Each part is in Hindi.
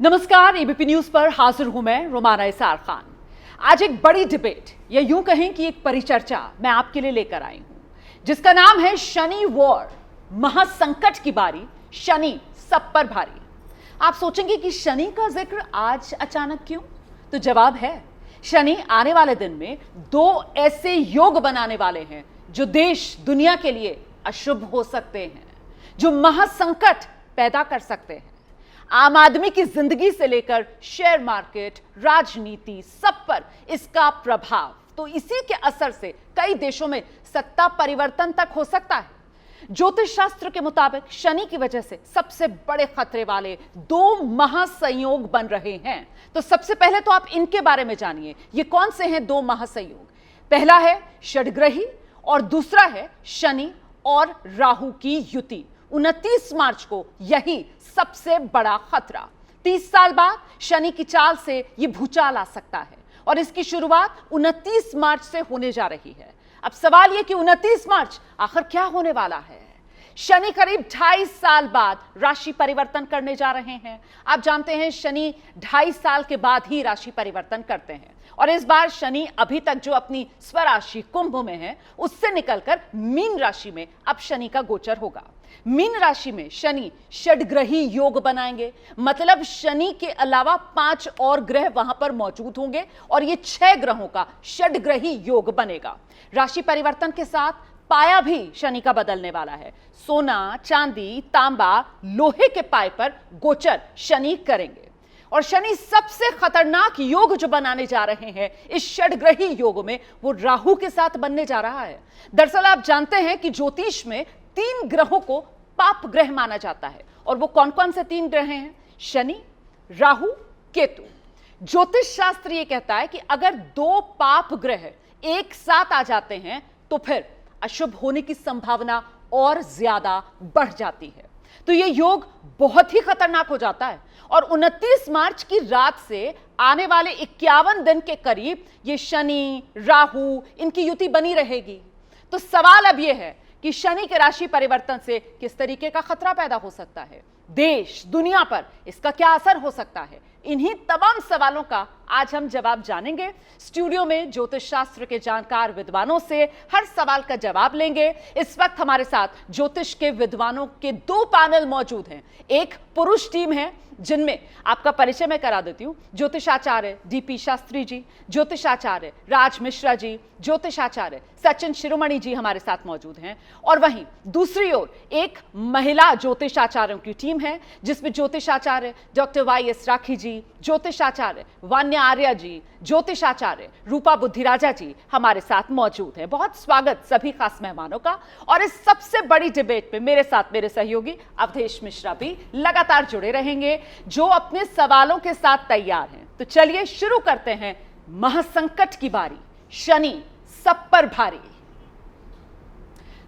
नमस्कार, एबीपी न्यूज पर हाजिर हूं मैं रोमाना इसार खान। आज एक बड़ी डिबेट या यूं कहें कि एक परिचर्चा मैं आपके लिए लेकर आई हूं जिसका नाम है शनि वॉर, महासंकट की बारी, शनि सब पर भारी। आप सोचेंगे कि शनि का जिक्र आज अचानक क्यों? तो जवाब है, शनि आने वाले दिन में दो ऐसे योग बनाने वाले हैं जो देश दुनिया के लिए अशुभ हो सकते हैं, जो महासंकट पैदा कर सकते हैं। आम आदमी की जिंदगी से लेकर शेयर मार्केट, राजनीति, सब पर इसका प्रभाव। तो इसी के असर से कई देशों में सत्ता परिवर्तन तक हो सकता है। ज्योतिष शास्त्र के मुताबिक शनि की वजह से सबसे बड़े खतरे वाले दो महासंयोग बन रहे हैं। तो सबसे पहले तो आप इनके बारे में जानिए, ये कौन से हैं दो महासंयोग। पहला है षड्ग्रही और दूसरा है शनि और राहु की युति। 29 मार्च को यही सबसे बड़ा खतरा। 30 साल बाद शनि की चाल से यह भूचाल आ सकता है और इसकी शुरुआत 29 मार्च से होने जा रही है। अब सवाल यह कि 29 मार्च आखिर क्या होने वाला है? शनि करीब 2.5 साल बाद राशि परिवर्तन करने जा रहे हैं। आप जानते हैं शनि 2.5 साल के बाद ही राशि परिवर्तन करते हैं और इस बार शनि अभी तक जो अपनी स्वराशि कुंभ में है उससे निकलकर मीन राशि में अब शनि का गोचर होगा। मीन राशि में शनि षड्ग्रही योग बनाएंगे, मतलब शनि के अलावा 5 और ग्रह वहां पर मौजूद होंगे और ये 6 ग्रहों का षड्ग्रही योग बनेगा। राशि परिवर्तन के साथ पाया भी शनि का बदलने वाला है। सोना, चांदी, तांबा, लोहे के पाए पर गोचर शनि करेंगे और शनि सबसे खतरनाक योग जो बनाने जा रहे हैं इस षड्ग्रही योग में, वो राहु के साथ बनने जा रहा है। दरअसल आप जानते हैं कि ज्योतिष में 3 ग्रहों को पाप ग्रह माना जाता है और वो कौन कौन से 3 ग्रह हैं? शनि, राहु, केतु। ज्योतिष शास्त्र ये कहता है कि अगर 2 पाप ग्रह एक साथ आ जाते हैं तो फिर अशुभ होने की संभावना और ज्यादा बढ़ जाती है। तो ये योग बहुत ही खतरनाक हो जाता है और 29 मार्च की रात से आने वाले 51 दिन के करीब ये शनि, राहु, इनकी युति बनी रहेगी। तो सवाल अब यह है कि शनि के राशि परिवर्तन से किस तरीके का खतरा पैदा हो सकता है, देश दुनिया पर इसका क्या असर हो सकता है। इन्हीं तमाम सवालों का आज हम जवाब जानेंगे। स्टूडियो में ज्योतिष शास्त्र के जानकार विद्वानों से हर सवाल का जवाब लेंगे। इस वक्त हमारे साथ ज्योतिष के विद्वानों के 2 पैनल मौजूद हैं। एक पुरुष टीम है जिनमें आपका परिचय मैं करा देती हूं। ज्योतिषाचार्य डीपी शास्त्री जी, ज्योतिषाचार्य राज मिश्रा जी, ज्योतिषाचार्य सचिन शिरोमणि जी हमारे साथ मौजूद हैं। और वहीं दूसरी ओर एक महिला ज्योतिषाचार्यों की टीम है जिसमें ज्योतिषाचार्य डॉक्टर YS राखी जी, ज्योतिषाचार्य वान्या आर्या जी, ज्योतिषाचार्य रूपा बुद्धिराजा जी हमारे साथ मौजूद हैं। बहुत स्वागत सभी खास मेहमानों का। और इस सबसे बड़ी डिबेट में मेरे साथ मेरे सहयोगी अवधेश मिश्रा भी लगातार जुड़े रहेंगे जो अपने सवालों के साथ तैयार हैं। तो चलिए शुरू करते हैं महासंकट की बारी, शनि सब पर भारी।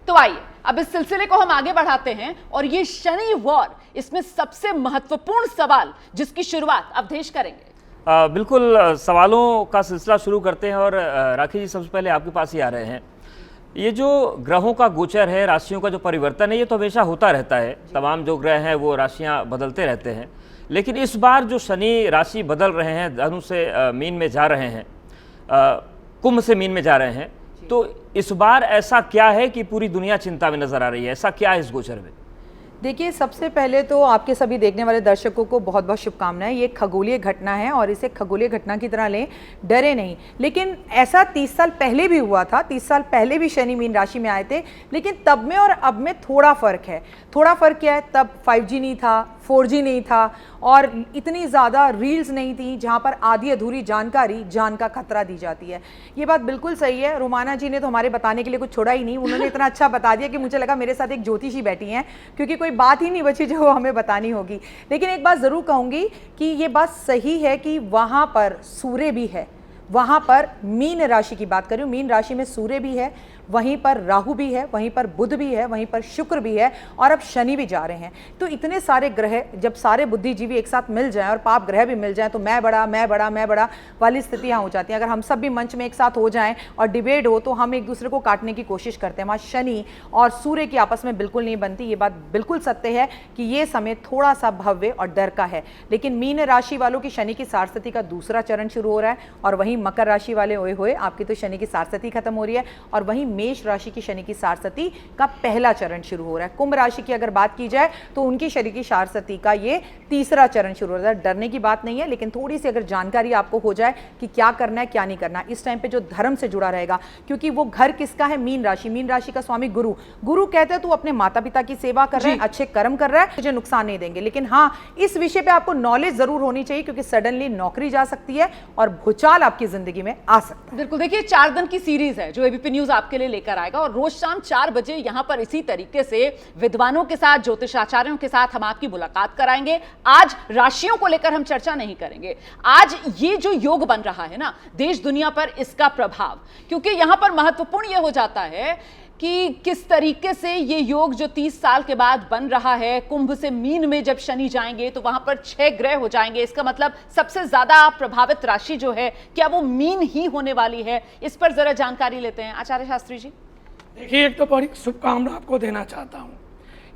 तो आइए अब इस सिलसिले को हम आगे बढ़ाते हैं और ये शनि वॉर, इसमें सबसे महत्वपूर्ण सवाल जिसकी शुरुआत अवधेश करेंगे। बिल्कुल, सवालों का सिलसिला शुरू करते हैं और राखी जी सबसे पहले आपके पास ही आ रहे हैं। ये जो ग्रहों का गोचर है, राशियों का जो परिवर्तन है, ये तो हमेशा होता रहता है। तमाम जो ग्रह हैं वो राशियां बदलते रहते हैं, लेकिन इस बार जो शनि राशि बदल रहे हैं, धनु से मीन में जा रहे हैं, कुंभ से मीन में जा रहे हैं, तो इस बार ऐसा क्या है कि पूरी दुनिया चिंता में नजर आ रही है? ऐसा क्या है इस गोचर में? देखिए, सबसे पहले तो आपके सभी देखने वाले दर्शकों को बहुत बहुत शुभकामनाएं। ये खगोलीय घटना है और इसे खगोलीय घटना की तरह लें, डरे नहीं। लेकिन ऐसा 30 साल पहले भी हुआ था। 30 साल पहले भी शनि मीन राशि में आए थे, लेकिन तब में और अब में थोड़ा फ़र्क है। थोड़ा फ़र्क क्या है? तब 5G नहीं था, 4G नहीं था और इतनी ज़्यादा रील्स नहीं थी जहाँ पर आधी अधूरी जानकारी जान का खतरा दी जाती है। ये बात बिल्कुल सही है। रोमाना जी ने तो हमारे बताने के लिए कुछ छोड़ा ही नहीं। उन्होंने इतना अच्छा बता दिया कि मुझे लगा मेरे साथ एक ज्योतिषी बैठी हैं, क्योंकि कोई बात ही नहीं बची जो हमें बतानी होगी। लेकिन एक बात ज़रूर कहूँगी कि ये बात सही है कि वहाँ पर सूर्य भी है। वहाँ पर मीन राशि की बात करूँ, मीन राशि में सूर्य भी है, वहीं पर राहु भी है, वहीं पर बुध भी है, वहीं पर शुक्र भी है और अब शनि भी जा रहे हैं। तो इतने सारे ग्रह जब सारे बुद्धिजीवी एक साथ मिल जाएं और पाप ग्रह भी मिल जाएं तो मैं बड़ा मैं बड़ा मैं बड़ा वाली स्थिति यहाँ हो जाती है। अगर हम सब भी मंच में एक साथ हो जाएं और डिबेट हो तो हम एक दूसरे को काटने की कोशिश करते हैं। वहाँ शनि और सूर्य की आपस में बिल्कुल नहीं बनती। ये बात बिल्कुल सत्य है कि ये समय थोड़ा सा भव्य और डर का है। लेकिन मीन राशि वालों की शनि की सारस्वती का दूसरा चरण शुरू हो रहा है और वहीं मकर राशि वाले ओए होए आपकी तो शनि की सारस्वती खत्म हो रही है और वहीं मेष राशि की शनि की सारस्वती का पहला चरण शुरू हो रहा है। कुंभ राशि की अगर बात की जाए तो उनकी शनि की सारस्वती का ये तीसरा चरण शुरू हो रहा है। डरने की बात नहीं है, लेकिन थोड़ी सी अगर जानकारी आपको हो जाए कि क्या करना है क्या नहीं करना, इस टाइम पे जो धर्म से जुड़ा रहेगा, क्योंकि वो घर किसका है, मीन राशि। मीन राशि का स्वामी गुरु। गुरु कहते हैं तू अपने माता पिता की सेवा कर रहा है, अच्छे कर्म कर रहा है, तुझे नुकसान नहीं देंगे। लेकिन हाँ, इस विषय पे आपको नॉलेज जरूर होनी चाहिए क्योंकि सडनली नौकरी जा सकती है और भूचाल आपकी जिंदगी में आ सकता है। बिल्कुल, देखिए 4 दिन की सीरीज है जो एबीपी न्यूज आपके लिए लेकर आएगा और रोज शाम 4 बजे यहां पर इसी तरीके से विद्वानों के साथ, ज्योतिषाचार्यों के साथ हम आपकी मुलाकात कराएंगे। आज राशियों को लेकर हम चर्चा नहीं करेंगे। आज ये जो योग बन रहा है ना देश दुनिया पर, इसका प्रभाव, क्योंकि यहां पर महत्वपूर्ण यह हो जाता है कि किस तरीके से ये योग जो 30 साल के बाद बन रहा है, कुंभ से मीन में जब शनि जाएंगे तो वहां पर 6 ग्रह हो जाएंगे। इसका मतलब सबसे ज्यादा प्रभावित राशि जो है क्या वो मीन ही होने वाली है? इस पर जरा जानकारी लेते हैं आचार्य शास्त्री जी। देखिए, एक तो बड़ी शुभकामना आपको देना चाहता हूँ।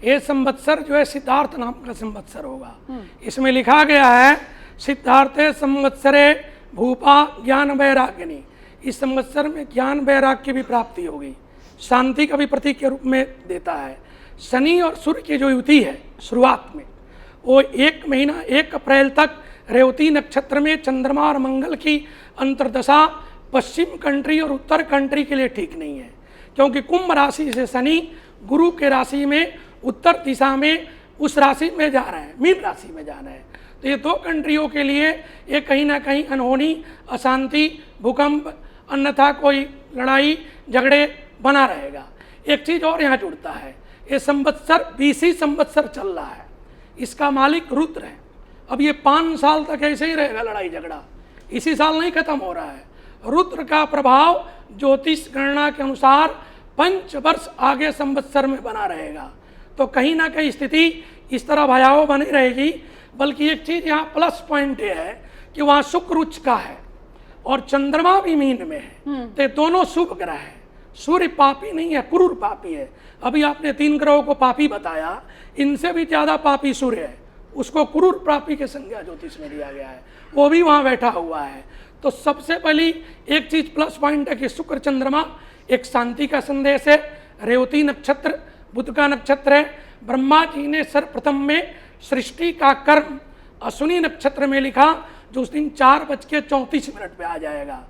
ये संवत्सर जो है सिद्धार्थ नाम का संवत्सर होगा। इसमें लिखा गया है सिद्धार्थे संवत्सरे भूपा ज्ञान वैराग्यनी। इस संवत्सर में ज्ञान वैराग्य की भी प्राप्ति होगी, शांति का भी प्रतीक के रूप में देता है। शनि और सूर्य की जो युति है शुरुआत में, वो 1 महीना 1 अप्रैल तक रेवती नक्षत्र में चंद्रमा और मंगल की अंतर्दशा पश्चिम कंट्री और उत्तर कंट्री के लिए ठीक नहीं है, क्योंकि कुंभ राशि से शनि गुरु के राशि में उत्तर दिशा में उस राशि में जा रहे हैं, मीन राशि में जा रहे हैं। तो ये 2 कंट्रियों के लिए ये कहीं ना कहीं अनहोनी, अशांति, भूकंप, अन्यथा कोई लड़ाई झगड़े बना रहेगा। एक चीज और यहाँ जुड़ता है, ये संवत्सर 20 संवत्सर चल रहा है, इसका मालिक रुद्र है। अब ये 5 साल तक ऐसे ही रहेगा लड़ाई झगड़ा, इसी साल नहीं खत्म हो रहा है। रुद्र का प्रभाव ज्योतिष गणना के अनुसार 5 वर्ष आगे संवत्सर में बना रहेगा। तो कहीं ना कहीं स्थिति इस तरह भयावह बनी रहेगी। बल्कि एक चीज यहाँ प्लस पॉइंट ये है कि वहाँ शुक्र उच्च का है और चंद्रमा भी मीन में है, तो दोनों शुभ ग्रह है। सूर्य पापी नहीं है, क्रूर पापी है। अभी आपने 3 ग्रहों को पापी बताया, इनसे भी ज्यादा पापी सूर्य है, उसको क्रूर पापी के संज्ञा ज्योतिष में दिया गया है, वो भी वहाँ बैठा हुआ है। तो सबसे पहली एक चीज प्लस पॉइंट है कि शुक्र चंद्रमा एक शांति का संदेश है। रेवती नक्षत्र बुध का नक्षत्र है। ब्रह्मा जी ने सर्वप्रथम में सृष्टि का कर्म अश्विनी नक्षत्र में लिखा, जो उस दिन 4:34 पे आ जाएगा,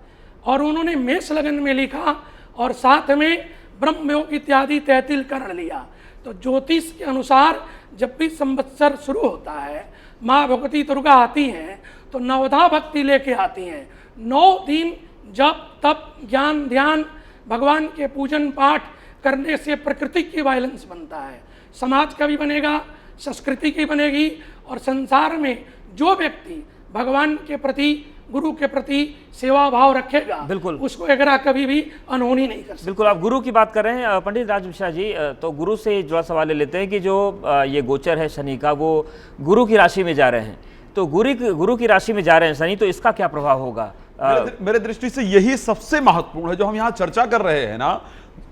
और उन्होंने मेष लगन में लिखा और साथ में ब्रह्मयोग इत्यादि 33 करण लिया। तो ज्योतिष के अनुसार जब भी संवत्सर शुरू होता है, माँ भगवती दुर्गा आती हैं तो नवधा भक्ति लेके आती हैं। 9 दिन जब तब ज्ञान ध्यान भगवान के पूजन पाठ करने से प्रकृति की वायलेंस बनता है, समाज का भी बनेगा, संस्कृति की बनेगी, और संसार में जो व्यक्ति भगवान के प्रति, गुरु के प्रति सेवा भाव रखेगा, बिल्कुल, उसको अगर कभी भी अनहोनी नहीं कर सकता। बिल्कुल, आप गुरु की बात कर रहे हैं पंडित राज मिश्रा जी, तो गुरु से जुड़ा सवाल ले लेते हैं कि जो ये गोचर है शनि का, वो गुरु की राशि में जा रहे हैं, तो गुरु की राशि में जा रहे हैं शनि, तो इसका क्या प्रभाव होगा? मेरे दृष्टि से यही सबसे महत्वपूर्ण है जो हम यहाँ चर्चा कर रहे हैं ना।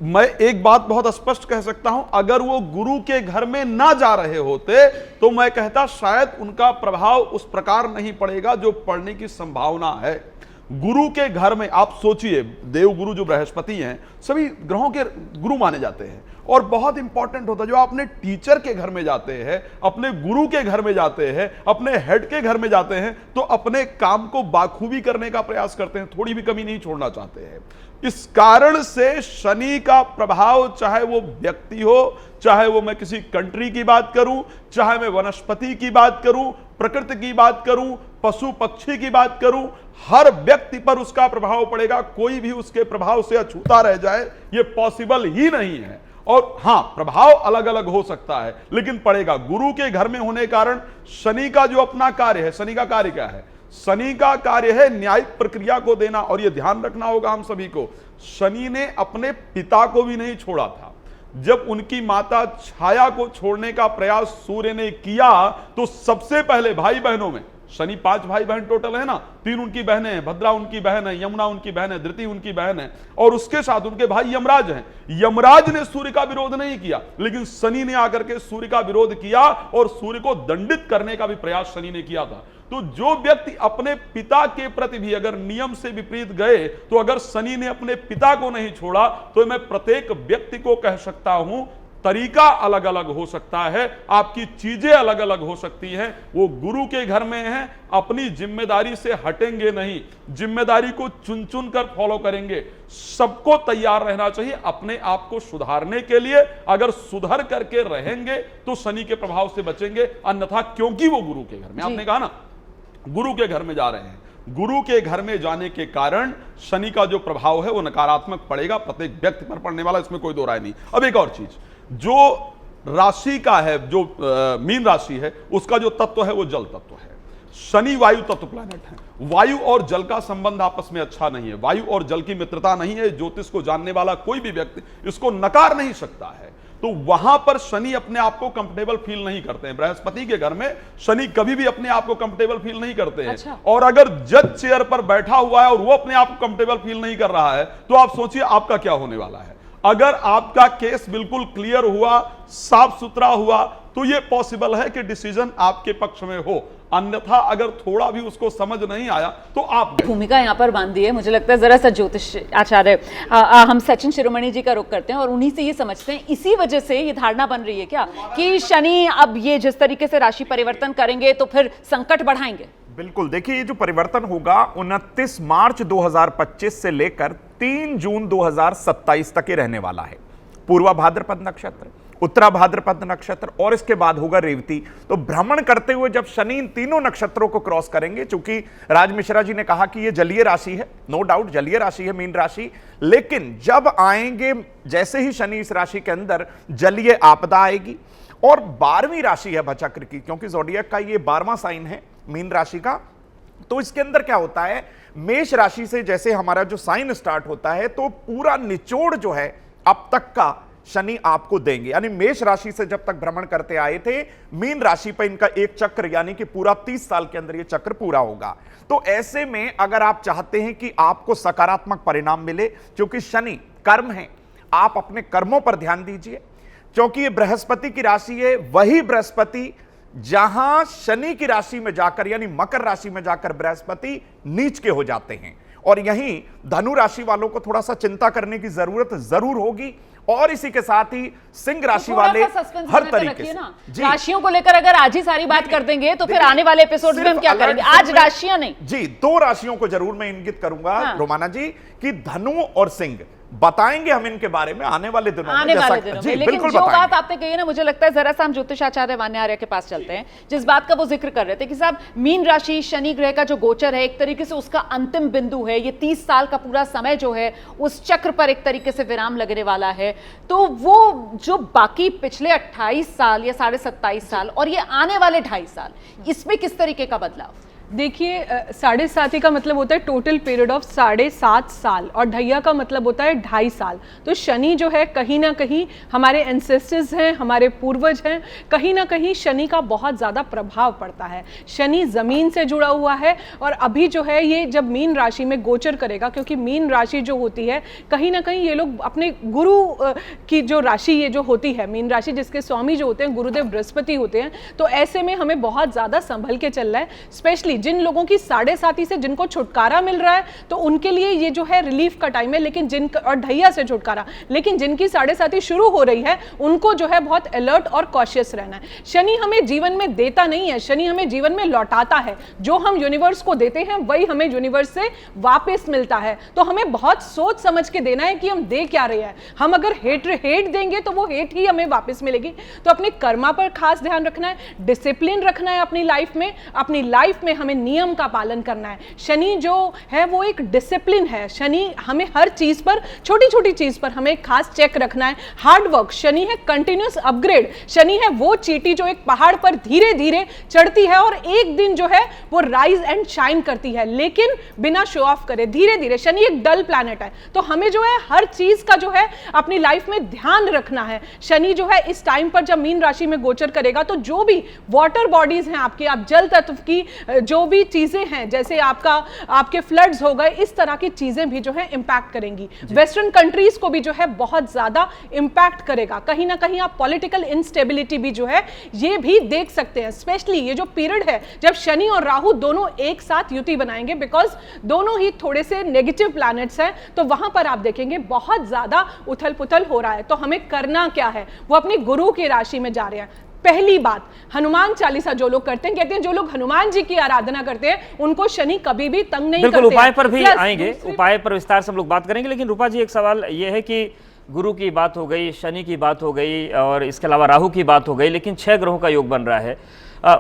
मैं एक बात बहुत स्पष्ट कह सकता हूं, अगर वो गुरु के घर में ना जा रहे होते तो मैं कहता शायद उनका प्रभाव उस प्रकार नहीं पड़ेगा जो पड़ने की संभावना है। गुरु के घर में आप सोचिए, देवगुरु जो बृहस्पति हैं सभी ग्रहों के गुरु माने जाते हैं, और बहुत इंपॉर्टेंट होता है जो अपने टीचर के घर में जाते हैं, अपने गुरु के घर में जाते हैं, अपने हेड के घर में जाते हैं, तो अपने काम को बाखूबी करने का प्रयास करते हैं, थोड़ी भी कमी नहीं छोड़ना चाहते हैं। इस कारण से शनि का प्रभाव, चाहे वो व्यक्ति हो, चाहे वो मैं किसी कंट्री की बात करूं, चाहे मैं वनस्पति की बात करूं, प्रकृति की बात करूं, पशु पक्षी की बात करूं, हर व्यक्ति पर उसका प्रभाव पड़ेगा। कोई भी उसके प्रभाव से अछूता रह जाए ये पॉसिबल ही नहीं है। और हां, प्रभाव अलग अलग हो सकता है लेकिन पड़ेगा। गुरु के घर में होने के कारण शनि का जो अपना कार्य है, शनि का कार्य क्या है? शनि का कार्य है न्यायिक प्रक्रिया को देना, और यह ध्यान रखना होगा हम सभी को, शनि ने अपने पिता को भी नहीं छोड़ा था। जब उनकी माता छाया को छोड़ने का प्रयास सूर्य ने किया तो सबसे पहले भाई बहनों में, शनि 5 भाई बहन टोटल है ना, 3 उनकी बहनें हैं, भद्रा उनकी बहन है, यमुना उनकी बहन है, धृति उनकी बहन है, और उसके साथ उनके भाई यमराज हैं। यमराज ने सूर्य का विरोध नहीं किया, लेकिन शनि ने आकर के सूर्य का विरोध किया और सूर्य को दंडित करने का भी प्रयास शनि ने किया था। तो जो व्यक्ति अपने पिता के प्रति भी अगर नियम से विपरीत गए, तो अगर शनि ने अपने पिता को नहीं छोड़ा, तो मैं प्रत्येक व्यक्ति को कह सकता हूं तरीका अलग अलग हो सकता है, आपकी चीजें अलग अलग हो सकती हैं। वो गुरु के घर में हैं, अपनी जिम्मेदारी से हटेंगे नहीं, जिम्मेदारी को चुन चुन कर फॉलो करेंगे। सबको तैयार रहना चाहिए अपने आप को सुधारने के लिए। अगर सुधर करके रहेंगे तो शनि के प्रभाव से बचेंगे, अन्यथा क्योंकि वो गुरु के घर में, आपने कहा ना गुरु के घर में जा रहे हैं, गुरु के घर में जाने के कारण शनि का जो प्रभाव है वो नकारात्मक पड़ेगा, प्रत्येक व्यक्ति पर पड़ने वाला, इसमें कोई दो राय नहीं। अब एक और चीज, जो राशि का है, जो मीन राशि है, उसका जो तत्व है वो जल तत्व है। शनि वायु तत्व प्लैनेट है। वायु और जल का संबंध आपस में अच्छा नहीं है, वायु और जल की मित्रता नहीं है। ज्योतिष को जानने वाला कोई भी व्यक्ति इसको नकार नहीं सकता है। तो वहां पर शनि अपने आप को कंफर्टेबल फील नहीं करते हैं। बृहस्पति के घर में शनि कभी भी अपने आप को कंफर्टेबल फील नहीं करते हैं। अच्छा। और अगर जज चेयर पर बैठा हुआ है और वो अपने आप को कंफर्टेबल फील नहीं कर रहा है, तो आप सोचिए आपका क्या होने वाला है। अगर आपका केस बिल्कुल क्लियर हुआ, साफ सुथरा हुआ, तो यह पॉसिबल है कि डिसीजन आपके पक्ष में हो। अन्यथा अगर थोड़ा भी उसको समझ नहीं आया तो आप भूमिका यहाँ पर बांध दी है। मुझे लगता है जरा सा ज्योतिष आचार्य हम सचिन शिरोमणि जी का रुख करते हैं और उन्हीं से ये समझते हैं, इसी वजह से ये धारणा बन रही है क्या कि शनि अब ये जिस तरीके से राशि परिवर्तन करेंगे तो फिर संकट बढ़ाएंगे? बिल्कुल, देखिए ये जो परिवर्तन होगा 29 मार्च 2025 से लेकर 3 जून 2027 तक ही रहने वाला है। पूर्वा भाद्रपद नक्षत्र, उत्तरा भाद्रपद नक्षत्र और इसके बाद होगा रेवती। तो भ्रमण करते हुए जब शनि इन तीनों नक्षत्रों को क्रॉस करेंगे, चूंकि राज मिश्रा जी ने कहा कि ये जलीय राशि है, नो डाउट जलीय राशि है मीन राशि, लेकिन जब आएंगे जैसे ही शनि इस राशि के अंदर, जलीय आपदा आएगी। और 12वीं राशि है भचक्र की, क्योंकि ज़ोडिएक का ये 12वां साइन है मीन राशि का। तो इसके अंदर क्या होता है, मेष राशि से जैसे हमारा जो साइन स्टार्ट होता है, तो पूरा निचोड़ जो है अब तक का शनि आपको देंगे। यानी मेष राशि से जब तक भ्रमण करते आए थे, मीन राशि पर इनका एक चक्र, यानी कि पूरा 30 साल के अंदर ये चक्र पूरा होगा। तो ऐसे में अगर आप चाहते हैं कि आपको सकारात्मक परिणाम मिले, क्योंकि शनि कर्म है, आप अपने कर्मों पर ध्यान दीजिए, क्योंकि ये बृहस्पति की राशि है। वही बृहस्पति जहां शनि की राशि में जाकर, यानी मकर राशि में जाकर बृहस्पति नीच के हो जाते हैं। और यहीं धनु राशि वालों को थोड़ा सा चिंता करने की जरूरत जरूर होगी। और इसी के साथ ही सिंह राशि वाले हर तरीके से राशियों को लेकर अगर आज ही सारी बात कर देंगे तो फिर आने वाले एपिसोड में हम क्या करेंगे? आज राशियां नहीं जी, 2 राशियों को जरूर मैं इंगित करूंगा रोमाना जी, कि धनु और सिंह बताएंगे हम इनके बारे में आने वाले दिनों में। लेकिन जो बात आपने कही ना, मुझे लगता है जरा सा हम ज्योतिषाचार्य वान्य आर्य के पास चलते हैं। जिस बात का वो जिक्र कर रहे थे कि साहब मीन राशि शनि ग्रह का जो गोचर है, एक तरीके से उसका अंतिम बिंदु है। ये 30 साल का पूरा समय जो है उस चक्र पर एक तरीके से विराम लगने वाला है। तो वो जो बाकी पिछले 28 साल या 27.5 साल और ये आने वाले 2.5 साल, इसमें किस तरीके का बदलाव? देखिए, 7.5 का मतलब होता है टोटल पीरियड ऑफ 7.5 साल, और ढैया का मतलब होता है 2.5 साल। तो शनि जो है कहीं ना कहीं हमारे एंसेस्टर्स हैं, हमारे पूर्वज हैं, कहीं ना कहीं शनि का बहुत ज़्यादा प्रभाव पड़ता है। शनि ज़मीन से जुड़ा हुआ है और अभी जो है ये जब मीन राशि में गोचर करेगा, क्योंकि मीन राशि जो होती है कहीं ना कहीं ये लोग अपने गुरु की जो राशि ये जो होती है मीन राशि, जिसके स्वामी जो होते हैं गुरुदेव बृहस्पति होते हैं। तो ऐसे में हमें बहुत ज़्यादा संभल के चलना है। स्पेशली जिन लोगों की 7.5 से जिनको छुटकारा मिल रहा है तो उनके लिए ये जो है रिलीफ का टाइम है, लेकिन और ढैया से छुटकारा, लेकिन जिनकी 7.5 शुरू हो रही है उनको जो है बहुत अलर्ट और कॉशियस रहना है। शनि हमें जीवन में देता नहीं है, शनि हमें जीवन में लौटाता है। जो हम यूनिवर्स को देते हैं वही हमें यूनिवर्स से वापस मिलता है। तो हमें बहुत सोच समझ के देना है कि हम दे क्या रहे हैं। हम अगर हेट देंगे तो वो हेट ही हमें वापस मिलेगी। तो अपने कर्मा पर खास ध्यान रखना है, डिसिप्लिन रखना है अपनी लाइफ में। अपनी लाइफ में हमें नियम का पालन करना है। शनि जो है वो एक डिसिप्लिन है। शनि हमें हर चीज पर, छोटी छोटी चीज पर हमें खास चेक रखना है। हार्ड वर्क, शनि है कंटिन्यूस अपग्रेड। शनि है वो चींटी जो एक पहाड़ पर धीरे धीरे चढ़ती है और एक दिन जो है वो राइज एंड शाइन करती है, लेकिन बिना शो ऑफ करे, धीरे धीरे। शनि एक डल प्लैनेट है, तो हमें जो है हर चीज का जो है अपनी लाइफ में ध्यान रखना है। शनि जो है इस टाइम पर जब मीन राशि में गोचर करेगा तो जो भी वाटर बॉडीज हैं आपकी, आप जल तत्व की जो भी चीजें हैं, जैसे आपके फ्लड्स हो गए, इस तरह की चीजें भी जो है इंपैक्ट करेंगी। वेस्टर्न कंट्रीज को भी जो है बहुत ज्यादा इंपैक्ट करेगा। कहीं ना कहीं आप पॉलिटिकल इंस्टेबिलिटी भी जो है ये भी देख सकते हैं, स्पेशली ये जो पीरियड है जब शनि और राहु दोनों एक साथ युति बनाएंगे, बिकॉज दोनों ही थोड़े से नेगेटिव प्लैनेट्स हैं, तो वहां पर आप देखेंगे बहुत ज्यादा उथल पुथल हो रहा है। तो हमें करना क्या है, वो अपनी गुरु की राशि में जा रहे हैं। पहली बात, हनुमान चालीसा जो लोग करते हैं, कहते हैं जो लोग हनुमान जी की आराधना करते हैं उनको शनि कभी भी तंग नहीं करते। बिल्कुल, उपाय पर भी आएंगे, उपाय पर विस्तार से हम लोग बात करेंगे। लेकिन रूपा जी, एक सवाल ये है कि गुरु की बात हो गई, शनि की बात हो गई और इसके अलावा राहु की बात हो गई, लेकिन 6 ग्रहों का योग बन रहा है।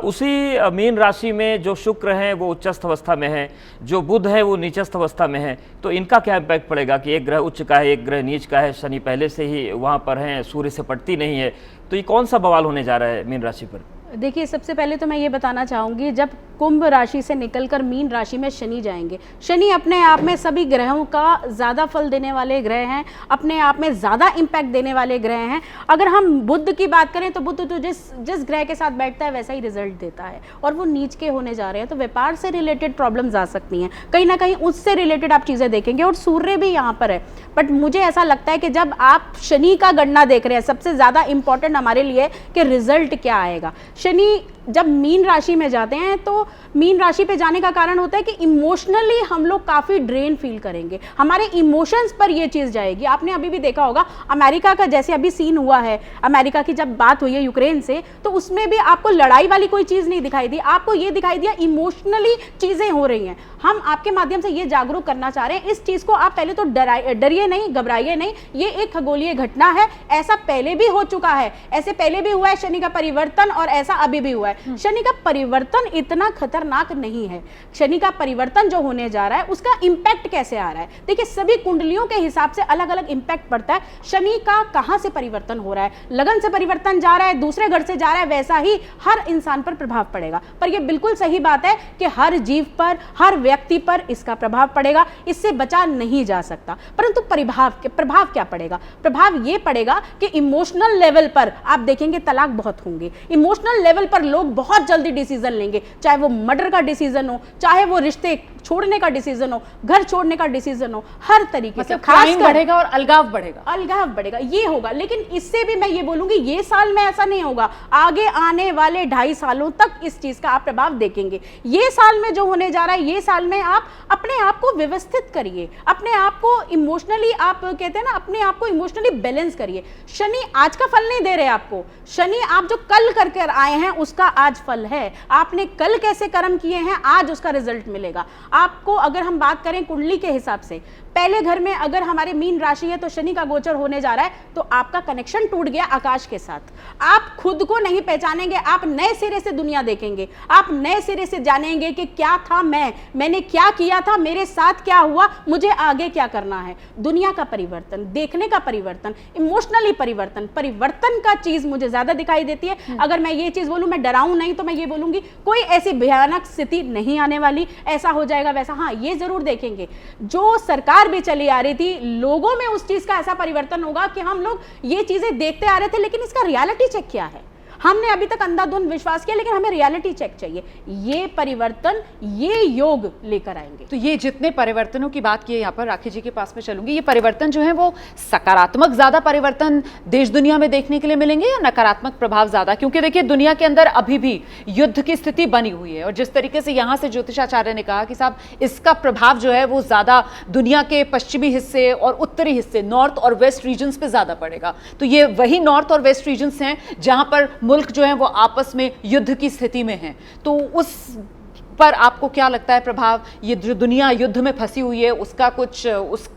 उसी मीन राशि में जो शुक्र हैं वो उच्चस्थ अवस्था में है, जो बुध है वो नीचस्थ अवस्था में है, तो इनका क्या इम्पैक्ट पड़ेगा कि एक ग्रह उच्च का है, एक ग्रह नीच का है, शनि पहले से ही वहाँ पर हैं, सूर्य से पटती नहीं है, तो ये कौन सा बवाल होने जा रहा है मीन राशि पर? देखिए, सबसे पहले तो मैं ये बताना चाहूँगी, जब कुंभ राशि से निकलकर मीन राशि में शनि जाएंगे, शनि अपने आप में सभी ग्रहों का ज़्यादा फल देने वाले ग्रह हैं, अपने आप में ज़्यादा इम्पैक्ट देने वाले ग्रह हैं। अगर हम बुध की बात करें तो बुध तो जिस ग्रह के साथ बैठता है वैसा ही रिजल्ट देता है, और वो नीच के होने जा रहे हैं, तो व्यापार से रिलेटेड प्रॉब्लम्स आ सकती हैं, कहीं ना कहीं उससे रिलेटेड आप चीज़ें देखेंगे। और सूर्य भी यहाँ पर है, बट मुझे ऐसा लगता है कि जब आप शनि का गणना देख रहे हैं, सबसे ज़्यादा इंपॉर्टेंट हमारे लिए कि रिजल्ट क्या आएगा। शनि जब मीन राशि में जाते हैं तो मीन राशि पे जाने का कारण होता है कि इमोशनली हम लोग काफ़ी ड्रेन फील करेंगे, हमारे इमोशंस पर ये चीज़ जाएगी। आपने अभी भी देखा होगा अमेरिका का जैसे अभी सीन हुआ है, अमेरिका की जब बात हुई है यूक्रेन से, तो उसमें भी आपको लड़ाई वाली कोई चीज़ नहीं दिखाई दी, आपको ये दिखाई दिया इमोशनली चीज़ें हो रही हैं। हम आपके माध्यम से ये जागरूक करना चाह रहे हैं, इस चीज़ को आप पहले तो डरिए नहीं, घबराइए नहीं, ये एक खगोलीय घटना है, ऐसा पहले भी हो चुका है, ऐसे पहले भी हुआ है शनि का परिवर्तन, और ऐसा अभी भी हुआ है। शनि का परिवर्तन इतना खतरनाक नहीं है। शनि का परिवर्तन जो होने जा रहा है उसका इंपैक्ट कैसे आ रहा है, देखिए सभी कुंडलियों के हिसाब से अलग अलग इंपैक्ट पड़ता है। शनि का कहां से परिवर्तन हो रहा है, लगन से परिवर्तन जा रहा है, दूसरे घर से जा रहा है, वैसा ही हर इंसान पर प्रभाव पड़ेगा। पर यह बिल्कुल सही बात है कि हर जीव पर, हर व्यक्ति पर इसका प्रभाव पड़ेगा, इससे बचा नहीं जा सकता। परंतु प्रभाव क्या पड़ेगा? प्रभाव यह पड़ेगा कि इमोशनल लेवल पर आप देखेंगे तलाक बहुत होंगे, इमोशनल लेवल पर लोग बहुत जल्दी डिसीजन लेंगे, चाहे वो मर्डर का डिसीजन हो, चाहे वो रिश्ते छोड़ने का डिसीजन हो, घर छोड़ने का डिसीजन हो, हर तरीके से क्राइम बढ़ेगा और अलगाव बढ़ेगा, ये होगा। लेकिन इससे भी मैं ये बोलूंगी, ये साल में ऐसा नहीं होगा, आगे आने वाले 2.5 सालों तक इस चीज का आप प्रभाव देखेंगे। ये साल में जो होने जा रहा है, ये साल में आप अपने आप को व्यवस्थित करिए, अपने आप को इमोशनली, आप कहते हैं ना, अपने आप को इमोशनली बैलेंस करिए। शनि आज का फल नहीं दे रहे आपको, शनि आप जो कल करके आए हैं उसका आज फल है। आपने कल कैसे कर्म किए हैं, आज उसका रिजल्ट मिलेगा आपको। अगर हम बात करें कुंडली के हिसाब से, पहले घर में अगर हमारे मीन राशि है तो शनि का गोचर होने जा रहा है, तो आपका कनेक्शन टूट गया आकाश के साथ। आप खुद को नहीं पहचानेंगे, आप नए सिरे से दुनिया देखेंगे, आप नए सिरे से जानेंगे कि क्या था मैंने क्या किया था, मेरे साथ क्या हुआ, मुझे आगे क्या करना है। दुनिया का परिवर्तन, देखने का परिवर्तन, इमोशनली परिवर्तन का चीज मुझे ज्यादा दिखाई देती है। अगर मैं ये चीज बोलूं, मैं डराऊं नहीं, तो मैं ये बोलूंगी कोई ऐसी भयानक स्थिति नहीं आने वाली, ऐसा हो जाएगा वैसा। हाँ, ये जरूर देखेंगे, जो सरकार भी चली आ रही थी, लोगों में उस चीज का ऐसा परिवर्तन होगा कि हम लोग ये चीजें देखते आ रहे थे, लेकिन इसका रियलिटी चेक क्या है। हमने अभी तक अंधाधुंध विश्वास किया, लेकिन हमें रियलिटी चेक चाहिए। ये परिवर्तन, ये योग लेकर आएंगे। तो ये जितने परिवर्तनों की बात की है, यहाँ पर राखी जी के पास में चलूंगी, ये परिवर्तन जो है वो सकारात्मक ज्यादा परिवर्तन देश दुनिया में देखने के लिए मिलेंगे या नकारात्मक प्रभाव ज्यादा? क्योंकि देखिए दुनिया के अंदर अभी भी युद्ध की स्थिति बनी हुई है, और जिस तरीके से यहाँ से ज्योतिषाचार्य ने कहा कि साहब इसका प्रभाव जो है वो ज्यादा दुनिया के पश्चिमी हिस्से और उत्तरी हिस्से, नॉर्थ और वेस्ट रीजन्स पे ज्यादा पड़ेगा। तो ये वही नॉर्थ और वेस्ट रीजन्स हैं जहां पर मुल्क जो है वो आपस में युद्ध की स्थिति में हैं। तो उस पर आपको क्या लगता है प्रभाव, ये जो दुनिया युद्ध में फंसी हुई है उसका कुछ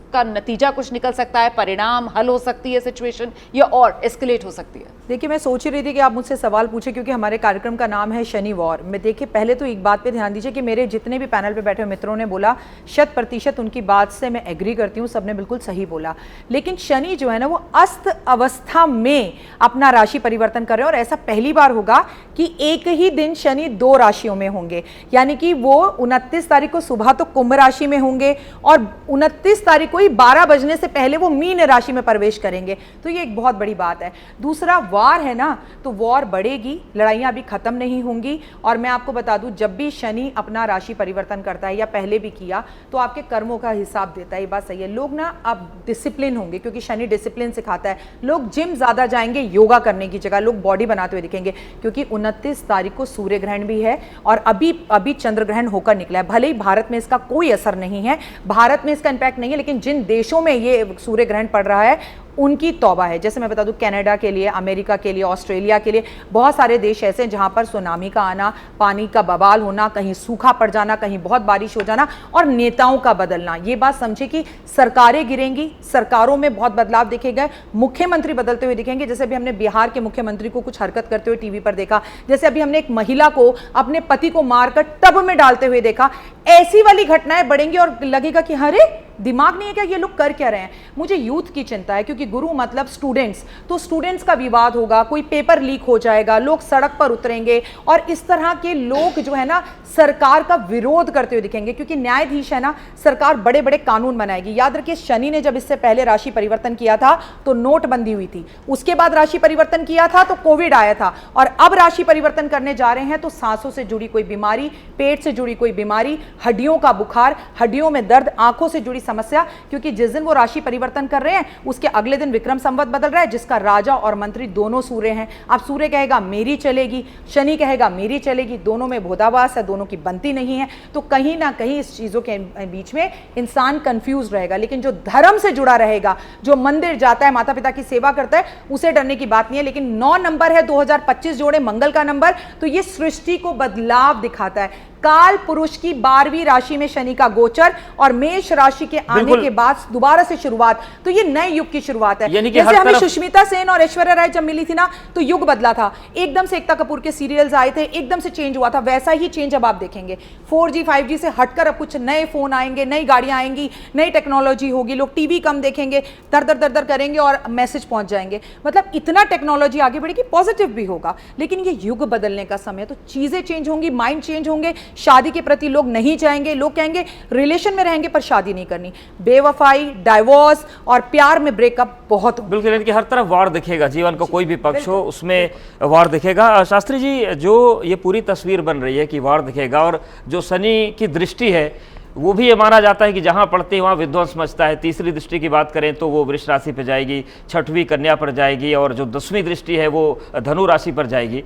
इसका नतीजा कुछ निकल सकता है, परिणाम हल हो सकती है सिचुएशन, या और एस्केलेट हो सकती है? देखिए, मैं सोच ही रही थी कि आप मुझसे सवाल पूछे, क्योंकि हमारे कार्यक्रम का नाम है शनि वॉर। मैं देखिए, पहले तो एक बात पे ध्यान दीजिए कि मेरे जितने भी पैनल पे बैठे हुए मित्रों ने बोला, 100% उनकी बात से मैं एग्री करती हूँ, सबने बिल्कुल सही बोला। लेकिन शनि जो है ना, वो अस्त अवस्था में अपना राशि परिवर्तन कर रहे हैं, और ऐसा पहली बार होगा कि एक ही दिन शनि 2 राशियों में होंगे। यानी कि वो 29 तारीख को सुबह तो कुंभ राशि में होंगे, और 29 तारीख को ही 12 बजने से पहले वो मीन राशि में प्रवेश करेंगे। तो ये एक बहुत बड़ी बात है। दूसरा, वार है ना, तो वॉर बढ़ेगी, लड़ाइयां अभी खत्म नहीं होंगी। और मैं आपको बता दूं, जब भी शनि अपना राशि परिवर्तन करता है, या पहले भी किया, तो आपके कर्मों का हिसाब देता है। ये बात सही है। लोग ना अब डिसिप्लिन होंगे, क्योंकि शनि डिसिप्लिन सिखाता है। लोग जिम ज्यादा जाएंगे योगा करने की जगह, लोग बॉडी बनाते हुए दिखेंगे, क्योंकि 29 तारीख को सूर्य ग्रहण भी है, और अभी चंद्र ग्रहण होकर निकला है। भले ही भारत में इसका कोई असर नहीं है, भारत में इसका इंपैक्ट नहीं है, लेकिन जिन देशों में ये सूर्य ग्रहण पड़ रहा है उनकी तौबा है। जैसे मैं बता दूं, कनाडा के लिए, अमेरिका के लिए, ऑस्ट्रेलिया के लिए, बहुत सारे देश ऐसे हैं जहां पर सुनामी का आना, पानी का बवाल होना, कहीं सूखा पड़ जाना, कहीं बहुत बारिश हो जाना, और नेताओं का बदलना। ये बात समझे कि सरकारें गिरेंगी, सरकारों में बहुत बदलाव देखेगा, मुख्यमंत्री बदलते हुए दिखेंगे। जैसे अभी हमने बिहार के मुख्यमंत्री को कुछ हरकत करते हुए टीवी पर देखा, जैसे अभी हमने एक महिला को अपने पति को मारकर टब में डालते हुए देखा। ऐसी वाली घटनाएं बढ़ेंगी, और लगेगा कि अरे दिमाग नहीं है क्या, ये लोग कर क्या रहे हैं। मुझे यूथ की चिंता है, क्योंकि गुरु मतलब स्टूडेंट्स, तो स्टूडेंट्स का विवाद होगा, कोई पेपर लीक हो जाएगा, लोग सड़क पर उतरेंगे, और इस तरह के लोग जो है ना सरकार का विरोध करते हुए दिखेंगे। क्योंकि न्यायाधीश है ना, सरकार बड़े बड़े कानून बनाएगी। याद रखिए, शनि ने जब इससे पहले राशि परिवर्तन किया था तो नोटबंदी हुई थी, उसके बाद राशि परिवर्तन किया था तो कोविड आया था, और अब राशि परिवर्तन करने जा रहे हैं तो सांसों से जुड़ी कोई बीमारी, पेट से जुड़ी कोई बीमारी, हड्डियों का बुखार, हड्डियों में दर्द, आंखों से जुड़ी समस्या। क्योंकि जिस दिन वो राशि परिवर्तन कर रहे हैं उसके अगले दिन विक्रम संवत बदल रहा है, जिसका राजा और मंत्री दोनों सूर्य हैं। अब सूर्य कहेगा मेरी चलेगी, शनि कहेगा मेरी चलेगी, दोनों में भोदावास है, दोनों की बनती नहीं है। तो कहीं ना कहीं इस चीजों के बीच में इंसान कंफ्यूज रहेगा। लेकिन जो धर्म से जुड़ा रहेगा, जो मंदिर जाता है, माता पिता की सेवा करता है, उसे डरने की बात नहीं है। लेकिन 9 नंबर है, 2025 जोड़े मंगल का नंबर, तो ये सृष्टि को बदलाव दिखाता है। काल पुरुष की 12वीं राशि में शनि का गोचर, और मेष राशि के आने के बाद दोबारा से शुरुआत, तो ये नए युग की शुरुआत है। जैसे हमें सुष्मिता सेन और ऐश्वर्या राय जब मिली थी ना, तो युग बदला था। एकदम से एकता कपूर के सीरियल्स आए थे, एकदम से चेंज हुआ था। वैसा ही चेंज अब आप देखेंगे। 4G 5G से हटकर अब कुछ नए फोन आएंगे, नई गाड़ियां आएंगी, नई टेक्नोलॉजी होगी, लोग टीवी कम देखेंगे, दर दर करेंगे और मैसेज पहुंच जाएंगे। मतलब इतना टेक्नोलॉजी आगे बढ़ेगी, पॉजिटिव भी होगा। लेकिन ये युग बदलने का समय, तो चीजें चेंज होंगी, माइंड चेंज होंगे, शादी के प्रति लोग नहीं चाहेंगे, लोग कहेंगे रिलेशन में रहेंगे पर शादी नहीं करनी, बेवफाई, डाइवोर्स और प्यार में ब्रेकअप बहुत। बिल्कुल, यानी कि हर तरफ वार दिखेगा, जीवन का कोई भी पक्ष हो उसमें वार दिखेगा। शास्त्री जी, जो ये पूरी तस्वीर बन रही है कि वार दिखेगा, और जो शनि की दृष्टि है वो भी ये माना जाता है कि जहां पड़ती है वहां विध्वंस मचता है। तीसरी दृष्टि की बात करें तो वो वृष राशि पर जाएगी, 6वीं कन्या पर जाएगी, और जो 10वीं दृष्टि है वो धनु राशि पर जाएगी।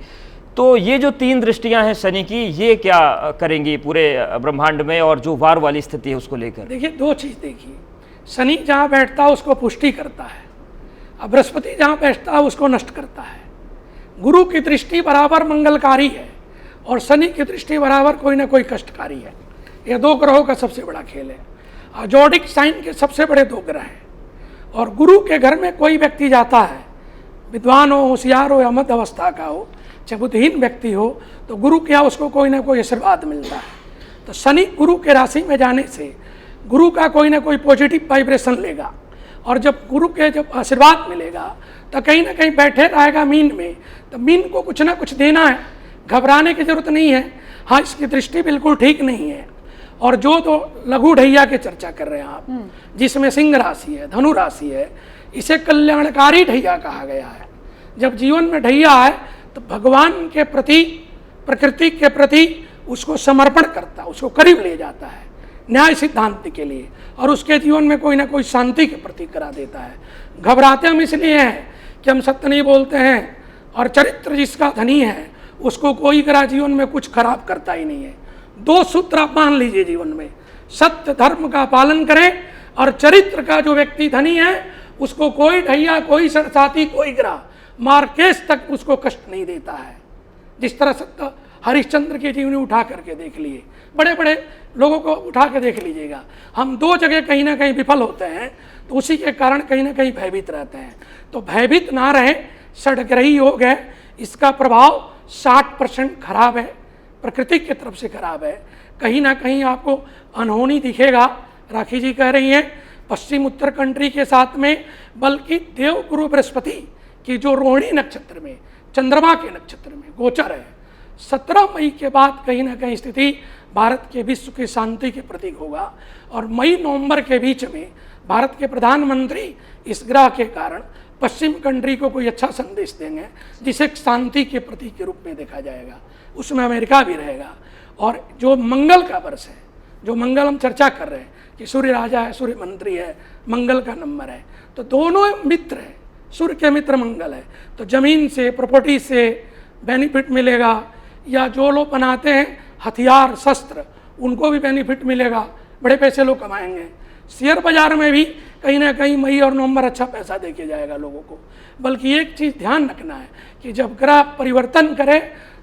तो ये जो 3 दृष्टियां हैं शनि की, ये क्या करेंगी पूरे ब्रह्मांड में, और जो वार वाली स्थिति है उसको लेकर? देखिए, 2 चीज देखिए, शनि जहाँ बैठता है उसको पुष्टि करता है, अब बृहस्पति जहाँ बैठता है उसको नष्ट करता है। गुरु की दृष्टि बराबर मंगलकारी है, और शनि की दृष्टि बराबर कोई ना कोई कष्टकारी है। ये 2 ग्रहों का सबसे बड़ा खेल है। जोडिक साइन के सबसे बड़े 2 ग्रह हैं, और गुरु के घर में कोई व्यक्ति जाता है, विद्वान हो, होशियार हो या मध्य अवस्था का हो, चाहे बुद्धिहीन व्यक्ति हो, तो गुरु क्या उसको कोई ना कोई आशीर्वाद मिलता है। तो शनि गुरु के राशि में जाने से गुरु का कोई ना कोई पॉजिटिव वाइब्रेशन लेगा, और जब गुरु के जब आशीर्वाद मिलेगा तो कहीं ना कहीं बैठे रहेगा मीन में। तो मीन को कुछ ना कुछ देना है, घबराने की जरूरत नहीं है। हाँ, इसकी दृष्टि बिल्कुल ठीक नहीं है। और जो तो लघु ढैया की चर्चा कर रहे हैं आप, जिसमें सिंह राशि है, धनु राशि है, इसे कल्याणकारी ढैया कहा गया है। जब जीवन में ढैया है तो भगवान के प्रति, प्रकृति के प्रति उसको समर्पण करता, उसको करीब ले जाता है न्याय सिद्धांत के लिए, और उसके जीवन में कोई ना कोई शांति के प्रति करा देता है। घबराते हम इसलिए हैं कि हम सत्य नहीं बोलते हैं, और चरित्र जिसका धनी है उसको कोई ग्रह जीवन में कुछ खराब करता ही नहीं है। 2 सूत्र आप मान लीजिए जीवन में, सत्य धर्म का पालन करें, और चरित्र का जो व्यक्ति धनी है उसको कोई ढैया, कोई सरसाती, कोई ग्रह, मार्केश तक उसको कष्ट नहीं देता है। जिस तरह से हरिश्चंद्र की जीवनी उठा करके देख लिए, बड़े बड़े लोगों को उठा के देख लीजिएगा, हम दो जगह कहीं ना कहीं विफल होते हैं तो उसी के कारण कहीं ना कहीं भयभीत रहते हैं। तो भयभीत ना रहे, षड्ग्रही योग है, इसका प्रभाव 60% खराब है, प्रकृति की तरफ से खराब है। कहीं ना कहीं आपको अनहोनी दिखेगा। राखी जी कह रही हैं पश्चिम उत्तर कंट्री के साथ में, बल्कि देवगुरु बृहस्पति की जो रोहिणी नक्षत्र में, चंद्रमा के नक्षत्र में गोचर है, 17 मई के बाद कहीं ना कहीं स्थिति भारत के विश्व की शांति के प्रतीक होगा। और मई नवंबर के बीच में भारत के प्रधानमंत्री इस ग्रह के कारण पश्चिम कंट्री को कोई अच्छा संदेश देंगे, जिसे शांति के प्रतीक के रूप में देखा जाएगा। उसमें अमेरिका भी रहेगा। और जो मंगल का वर्ष है, जो मंगल हम चर्चा कर रहे हैं कि सूर्य राजा है, सूर्य मंत्री है, मंगल का नंबर है, तो दोनों मित्र हैं, सूर्य के मित्र मंगल है, तो जमीन से, प्रॉपर्टी से बेनिफिट मिलेगा। या जो लोग बनाते हैं हथियार शस्त्र, उनको भी बेनिफिट मिलेगा, बड़े पैसे लोग कमाएंगे। शेयर बाजार में भी कहीं ना कहीं मई और नवंबर अच्छा पैसा देके जाएगा लोगों को। बल्कि एक चीज़ ध्यान रखना है कि जब ग्रह परिवर्तन करे